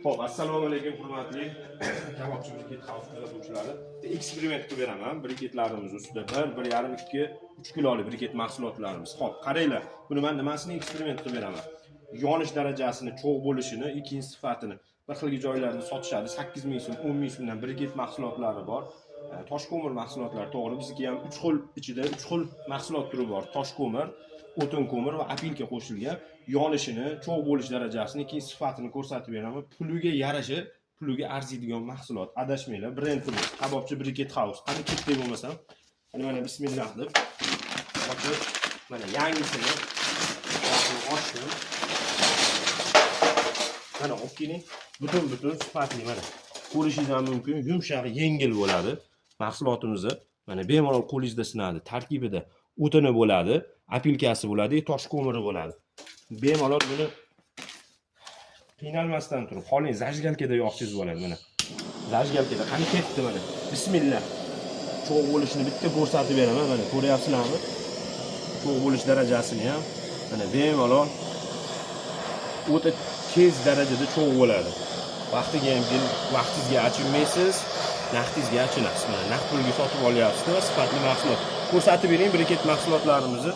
Xo'p, assalomu alaykum hurmatli kabobchi briket house kuzatuvchilari. Eksperiment qilib beraman. Briketlarimiz ustida 1,5-2 kilolik briket mahsulotlarimiz. Xo'p, qaranglar. Buni men nimasini eksperiment qilib beraman? Yonish darajasini, cho'g' bo'lishini, ikkinchi sifatini bir xil joylarda sotishadi. 8 ming so'm, 10 ming so'mdan briket mahsulotlari bor. Tosh ko'mir mahsulotlari to'g'ri. Bizniki ham 3 xil ichida 3 xil mahsulot turi bor. Tosh ko'mir, o'tin ko'mir va apilka qo'shilgan. Yonishini, cho'g' bo'lish darajasini, ikkinchi sifatini ko'rsatib beraman. Puliga yarasha, puliga arziydigan mahsulot. Adashmanglar, brendimiz Kabobchi Briket House. Qani ketdi bo'lmasam, mana bismillah deb ochib, mana yangisini ochdim. Mana olib keling. Butun sifatli mana. Ko'rishingiz ham mumkin, yumshoq, yengil bo'ladi. Mahsulotimizni mana bemalol qo'lingizda sinadi. Tarkibida o'tini bo'ladi, apilkasi bo'ladi, tosh ko'miri bo'ladi. Bemalol buni qiynalmasdan turib, xoling zajgalkada yoqsangiz bo'ladi mana. Zajgalkada qani ketdi mana. Bismillah. Cho'g' bo'lishini bitta ko'rsatib beraman, mana ko'ryapsizlarmi? Cho'g' bo'lish darajasini ham mana bemalol o'ta tez darajada cho'g' bo'ladi. Vaqtiga ham vaqtingizga achinmaysiz, naqdingizga achinasiz. Mana naqd pulga sotib olyapsiz va sifatli mahsulot. Ko'rsatib bering briket mahsulotlarimizni.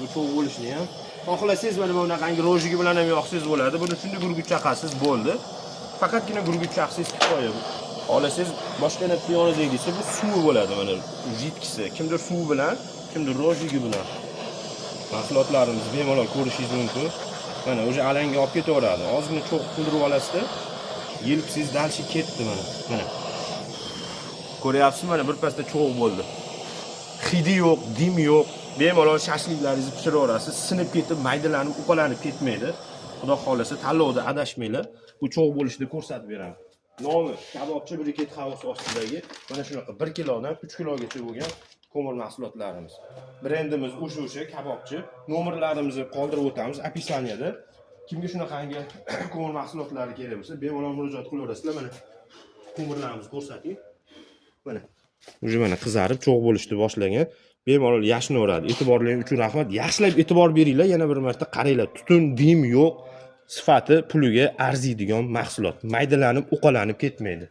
Bu cho'g' bo'lishini ham xohlasangiz mana bunaqangi rojigi bilan ham yoqsangiz bo'ladi. Buni shunday gurgut chaqasiz bo'ldi. Faqatgina gurgut chaqsangiz kifoya. Xohlasangiz boshqa narsa yoningizga desa bu suvi bo'ladi mana jitkisi. Kimdir suvi bilan, kimdir rojigi bilan. Mahsulotlarimiz bemalol ko'rishingiz mumkin. Mana o'sha alanga olib ketaveradi. Ozgina cho'g' qildirib olasizda, yelpisiz dalshi ketdi mana. Mana. Ko'ryapsizmi mana birpasda cho'g' bo'ldi. Hidi yo'q, dim yo'q. Bemalol shashliklaringizni pishiraverasiz. Sinib ketib, maydalanib, uqalanib ketmaydi. Xudo xolasa tanlovda adashmanglar. Bu cho'g' bo'lishini ko'rsatib beraman. Nomi Kabobchi Briket House ostidagi mana shunaqa 1 kilodan 3 kilogacha bo'lgan ko'mir mahsulotlarimiz. Brendimiz o'sha Kabobchi. Nomerlarimizni qoldirib o'tamiz opisaniyada. Kimga shunaqangi ko'mir mahsulotlari kerak bo'lsa, bemalol murojaat qilaverasizlar. Mana ko'mirlarimizni ko'rsating. Mana уже mana qizarib cho'g' bo'lishni boshlagan. Bemalol yashnaveradi. E'tiborlaring uchun rahmat. Yaxshilab e'tibor beringlar. Yana bir marta qaranglar. Tutun, dim yo'q. Sifati puliga arziydigan mahsulot. Maydalanib, uqalanib ketmaydi.